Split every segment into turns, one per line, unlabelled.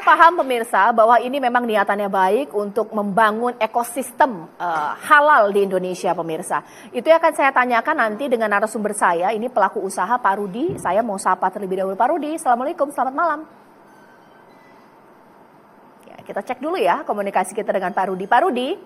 paham pemirsa bahwa ini memang niatannya baik untuk membangun ekosistem halal di Indonesia pemirsa. Itu yang akan saya tanyakan nanti dengan narasumber saya, ini pelaku usaha Pak Rudi. Saya mau sapa terlebih dahulu Pak Rudi. Assalamualaikum, selamat malam. Ya, kita cek dulu ya komunikasi kita dengan Pak Rudi. Pak Rudi,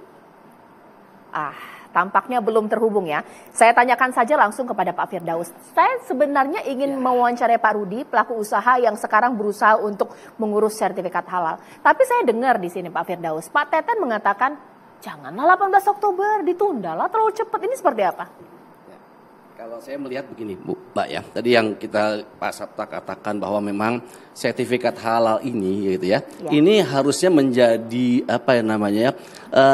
tampaknya belum terhubung ya. Saya tanyakan saja langsung kepada Pak Firdaus. Saya sebenarnya ingin mewawancarai Pak Rudi, pelaku usaha yang sekarang berusaha untuk mengurus sertifikat halal. Tapi saya dengar di sini Pak Firdaus, Pak Teten mengatakan, janganlah 18 Oktober, ditundalah terlalu cepat. Ini seperti apa?
Kalau saya melihat begini, Mbak ya. Tadi yang Pak Sabta katakan bahwa memang sertifikat halal ini, gitu ya. Ini harusnya menjadi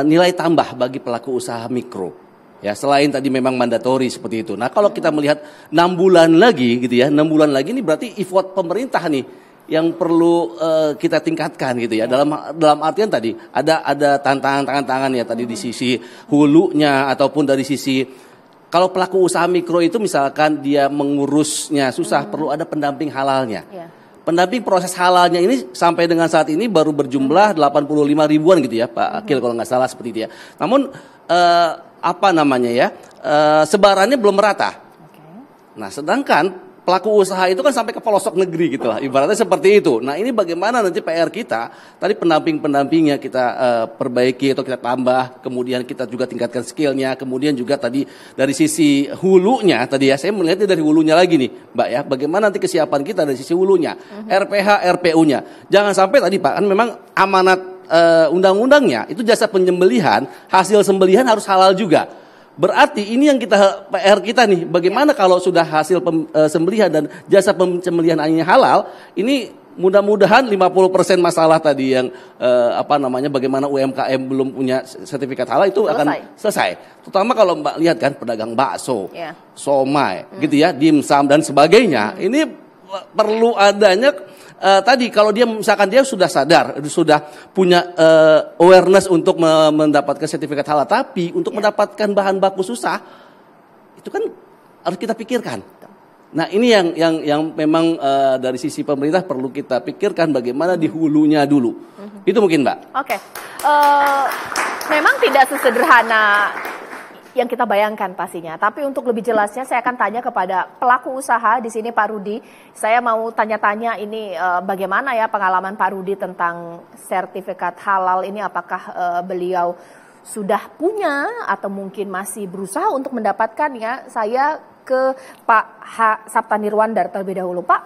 nilai tambah bagi pelaku usaha mikro. Ya, selain tadi memang mandatori seperti itu. Nah, kalau kita melihat 6 bulan lagi, gitu ya, 6 bulan lagi ini berarti effort pemerintah nih yang perlu kita tingkatkan gitu ya. Dalam artian tadi ada tantangan ya tadi di sisi hulunya ataupun dari sisi. Kalau pelaku usaha mikro itu misalkan dia mengurusnya susah, perlu ada pendamping halalnya. Pendamping proses halalnya ini sampai dengan saat ini baru berjumlah 85 ribuan gitu ya Pak Akil kalau nggak salah seperti itu ya. Namun sebarannya belum merata. Nah sedangkan pelaku usaha itu kan sampai ke pelosok negeri gitu lah, ibaratnya seperti itu. Nah ini bagaimana nanti PR kita, tadi pendampingnya kita perbaiki atau kita tambah, kemudian kita juga tingkatkan skillnya, kemudian juga tadi dari sisi hulunya, tadi ya saya melihatnya dari hulunya lagi nih Mbak ya, bagaimana nanti kesiapan kita dari sisi hulunya, RPH, RPU-nya. Jangan sampai tadi Pak, kan memang amanat undang-undangnya, itu jasa penyembelihan, hasil sembelihan harus halal juga. Berarti ini yang PR kita nih, bagaimana kalau sudah hasil sembelihan dan jasa penyembelihan ini halal, ini mudah-mudahan 50% masalah tadi yang bagaimana UMKM belum punya sertifikat halal itu akan selesai. Terutama kalau Mbak lihat kan pedagang bakso, somai, gitu ya, dimsum dan sebagainya. Ini perlu adanya tadi kalau dia misalkan dia sudah sadar, sudah punya awareness untuk mendapatkan sertifikat halal, tapi untuk mendapatkan bahan baku susah, itu kan harus kita pikirkan. Nah ini yang memang dari sisi pemerintah perlu kita pikirkan bagaimana di hulunya dulu. Itu mungkin Mbak.
Oke. Memang tidak sesederhana yang kita bayangkan pastinya. Tapi untuk lebih jelasnya saya akan tanya kepada pelaku usaha di sini Pak Rudi. Saya mau tanya-tanya ini bagaimana ya pengalaman Pak Rudi tentang sertifikat halal ini, apakah beliau sudah punya atau mungkin masih berusaha untuk mendapatkan ya. Saya ke Pak Sabta Nirwandar terlebih dahulu. Pak,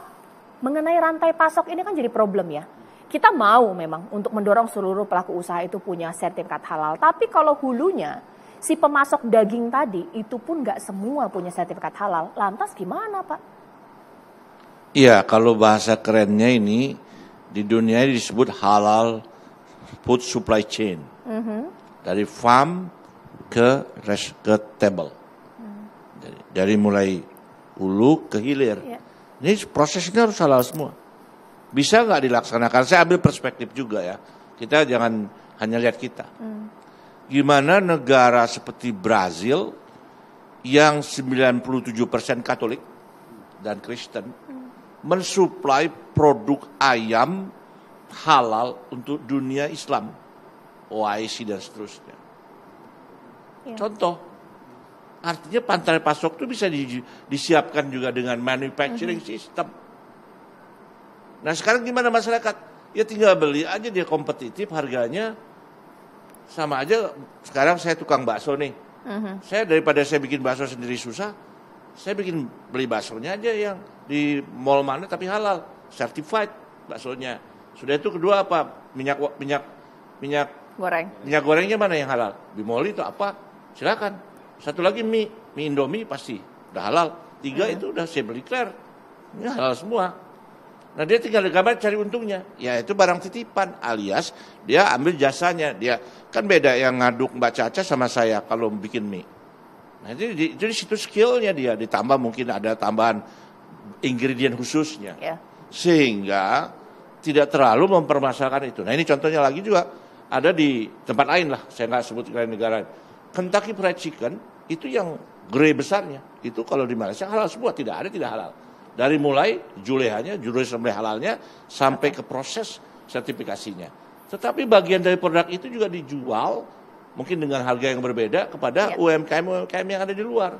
mengenai rantai pasok ini kan jadi problem ya. Kita mau memang untuk mendorong seluruh pelaku usaha itu punya sertifikat halal. Tapi kalau hulunya si pemasok daging tadi itu pun nggak semua punya sertifikat halal. Lantas gimana Pak?
Iya, kalau bahasa kerennya ini di dunia ini disebut halal food supply chain. Dari farm ke table. Dari mulai hulu ke hilir. Ini prosesnya harus halal semua. Bisa nggak dilaksanakan? Saya ambil perspektif juga ya. Kita jangan hanya lihat kita. Gimana negara seperti Brazil yang 97% Katolik dan Kristen mensuplai produk ayam halal untuk dunia Islam, OIC dan seterusnya. Contoh, artinya rantai pasok itu bisa disiapkan juga dengan manufacturing system. Nah sekarang gimana masyarakat? Ya tinggal beli aja, dia kompetitif harganya. Sama aja sekarang saya tukang bakso nih. Saya daripada saya bikin bakso sendiri susah, saya beli baksonya aja yang di mall mana tapi halal, certified baksonya. Sudah itu kedua apa? Minyak goreng. Minyak gorengnya mana yang halal? Bimoli itu apa? Silakan. Satu lagi mie Indomie pasti udah halal. 3 itu udah saya beli clear. Ini halal semua. Nah dia tinggal gambar cari untungnya. Ya itu barang titipan alias dia ambil jasanya. Dia kan beda yang ngaduk Mbak Caca sama saya kalau bikin mie. Nah itu di situ skillnya dia. Ditambah mungkin ada tambahan ingredient khususnya. Sehingga tidak terlalu mempermasalahkan itu. Nah ini contohnya lagi juga ada di tempat lain lah. Saya nggak sebut negara. Kentucky Fried Chicken itu yang grey besarnya. Itu kalau di Malaysia halal semua. Tidak ada tidak halal. Dari mulai julehanya, jurus sembelih halalnya sampai ke proses sertifikasinya. Tetapi bagian dari produk itu juga dijual mungkin dengan harga yang berbeda kepada UMKM yang ada di luar.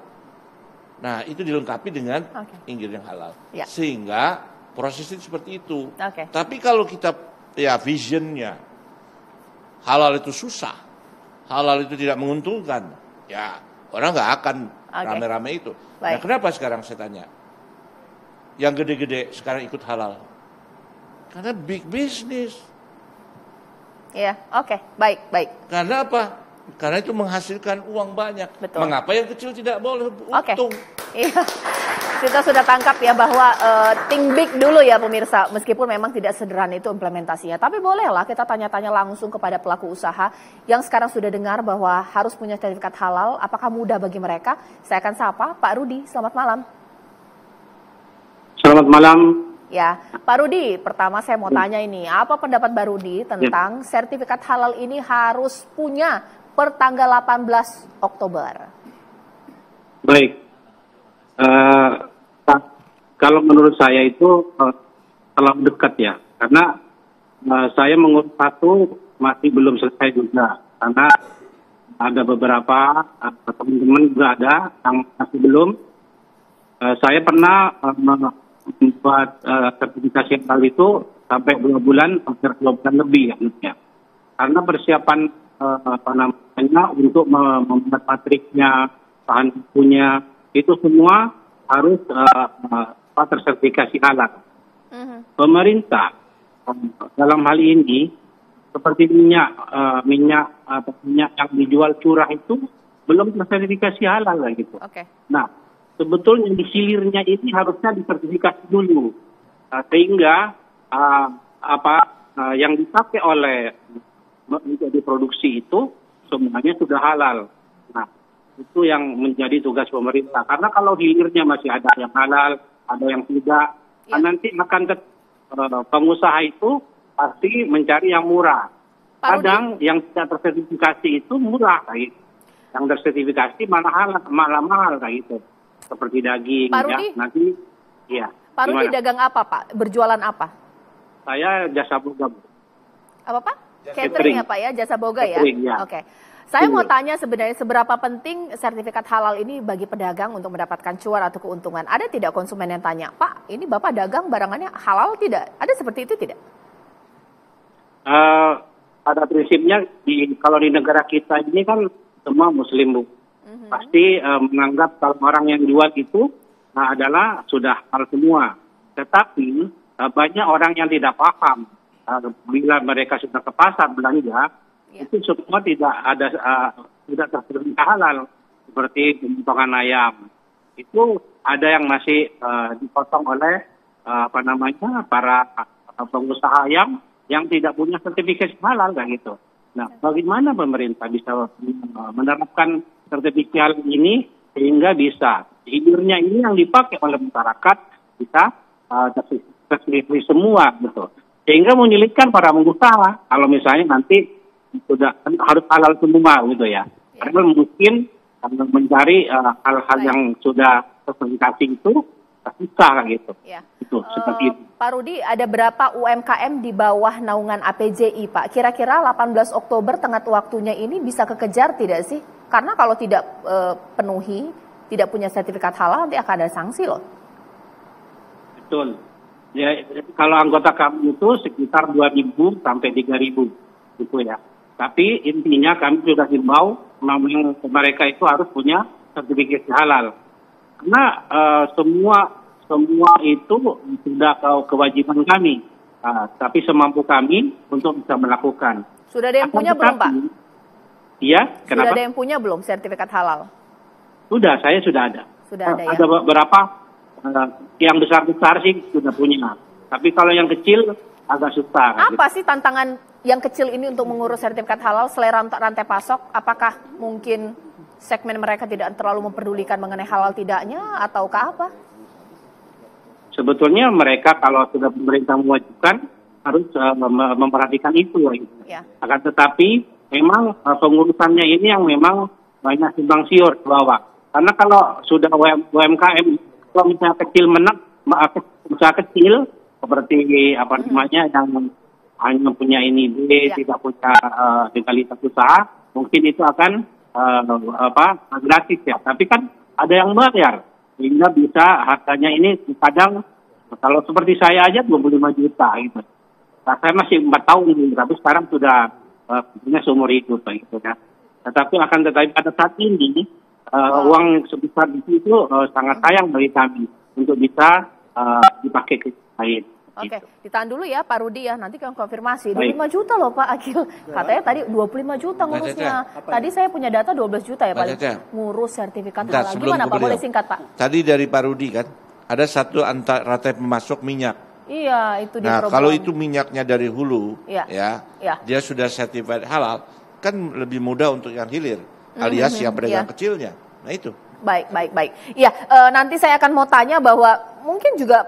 Nah, itu dilengkapi dengan ingredients yang halal. Sehingga proses itu seperti itu. Tapi kalau kita visionnya halal itu susah, halal itu tidak menguntungkan, ya orang nggak akan rame-rame itu. Nah, kenapa sekarang saya tanya? Yang gede-gede sekarang ikut halal. Karena big business.
Iya, baik.
Karena apa? Karena itu menghasilkan uang banyak.
Betul.
Mengapa yang kecil tidak boleh untung?
Iya. Kita sudah tangkap ya bahwa think big dulu ya pemirsa, meskipun memang tidak sederhana itu implementasinya. Tapi bolehlah kita tanya-tanya langsung kepada pelaku usaha yang sekarang sudah dengar bahwa harus punya sertifikat halal. Apakah mudah bagi mereka? Saya akan sapa Pak Rudi. Selamat malam.
Selamat malam.
Ya, Pak Rudi, pertama saya mau tanya ini, apa pendapat Pak Rudi tentang sertifikat halal ini harus punya per tanggal 18 Oktober?
Baik. Kalau menurut saya itu terlalu dekat ya, karena saya mengurus satu masih belum selesai juga, karena ada beberapa teman-teman juga ada yang masih belum. Saya pernah membuat sertifikasi halal itu sampai 2 bulan, hampir 2 bulan lebih ya. Karena persiapan untuk membuat matriknya, bahan bakunya, itu semua harus tersertifikasi halal. Pemerintah dalam hal ini seperti minyak yang dijual curah itu belum tersertifikasi halal gitu. Nah, sebetulnya di hilirnya ini harusnya disertifikasi dulu, sehingga yang dipakai oleh menjadi produksi itu semuanya sudah halal. Nah, itu yang menjadi tugas pemerintah. Karena kalau hilirnya masih ada yang halal, ada yang tidak, nanti akan pengusaha itu pasti mencari yang murah. Kadang yang tidak tersertifikasi itu murah, kayak yang tersertifikasi malah mahal kayak gitu. Seperti daging,
Pak Rudi?
Nanti,
Pak Rudi dagang apa, Pak? Berjualan apa?
Saya jasa boga.
Apa, Pak? Catering ya, Pak ya? Jasa boga
catering,
ya? Oke. Saya mau tanya sebenarnya seberapa penting sertifikat halal ini bagi pedagang untuk mendapatkan cuan atau keuntungan? Ada tidak konsumen yang tanya, Pak, ini Bapak dagang barangannya halal tidak? Ada seperti itu tidak?
Pada prinsipnya, kalau di negara kita ini kan semua Muslim, Bu. Pasti menganggap kalau orang yang jual itu adalah sudah halal semua. Tetapi banyak orang yang tidak paham. Bila mereka sudah ke pasar belanja, itu semua tidak tersertifikasi halal. Seperti pemotongan ayam. Itu ada yang masih dipotong oleh para pengusaha ayam yang tidak punya sertifikasi halal kayak gitu. Nah, bagaimana pemerintah bisa menerapkan sertifikasi halal ini sehingga bisa hilirnya ini yang dipakai oleh masyarakat bisa tersertifikasi semua gitu. Sehingga menyulitkan para pengusaha kalau misalnya nanti sudah harus halal semua gitu ya. Karena mungkin mencari hal-hal yang sudah tersertifikasi itu susah gitu. Itu seperti itu.
Pak Rudi, ada berapa UMKM di bawah naungan APJI, Pak? Kira-kira 18 Oktober tengah waktunya ini bisa kekejar tidak sih? Karena kalau tidak penuhi, tidak punya sertifikat halal, nanti akan ada sanksi loh.
Betul. Ya, kalau anggota kami itu sekitar 2.000 sampai 3.000 gitu ya. Tapi intinya kami sudah himbau memang mereka itu harus punya sertifikasi halal. Karena semua itu sudah kewajiban kami. Tapi semampu kami untuk bisa melakukan.
Sudah ada yang punya belum, Pak?
Iya, kenapa?
Sudah ada yang punya belum sertifikat halal?
Sudah, saya sudah ada.
Sudah ada ya?
Ada beberapa yang besar-besar sih sudah punya. Tapi kalau yang kecil agak susah.
Apa sih tantangan yang kecil ini untuk mengurus sertifikat halal selain rantai pasok? Apakah mungkin segmen mereka tidak terlalu memperdulikan mengenai halal tidaknya ataukah apa?
Sebetulnya mereka kalau sudah pemerintah mewajibkan harus memperhatikan itu. Ya. Akan tetapi memang pengurusannya ini yang memang banyak simpang siur ke bawah. Karena kalau sudah UMKM, kalau misalnya usaha kecil seperti yang hanya punya NIB,
Ya.
tidak punya legalitas usaha, mungkin itu akan gratis ya. Tapi kan ada yang bayar, sehingga bisa harganya ini kadang kalau seperti saya aja 25 juta gitu. Nah, saya masih 4 tahun ini, tapi sekarang sudah punya seumur hidup gitu ya. Tetapi pada saat ini uang sebesar itu sangat sayang bagi kami untuk bisa dipakai ke lain.
Oke,
Gitu.
ditahan dulu ya Pak Rudi ya, nanti kami konfirmasi.
Baik.
25 juta loh Pak Akil. Katanya tadi 25 juta ngurusnya. Tadi saya punya data 12 juta ya Pak.
Mbak Cece.
Ngurus sertifikat
Bentar,
halal.
sebelum
Gimana
ke
Pak?
beliau.
Boleh singkat Pak?
Tadi dari Pak Rudi kan, ada satu rantai pemasok minyak.
Iya, itu di
Nah,
program.
kalau itu minyaknya dari hulu,
Iya.
ya, dia sudah sertifikat halal, kan lebih mudah untuk yang hilir, alias yang pedagang
iya.
kecilnya. Nah itu.
Baik. Iya, nanti saya akan mau tanya bahwa mungkin juga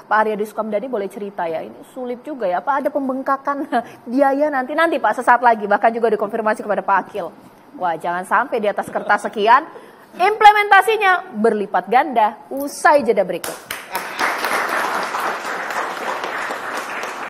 Pak Haryadi Sukamdhani boleh cerita ya, ini sulit juga ya, Pak ada pembengkakan biaya nanti Pak sesaat lagi, bahkan juga dikonfirmasi kepada Pak Akil. Wah, jangan sampai di atas kertas sekian, implementasinya berlipat ganda usai jeda berikut.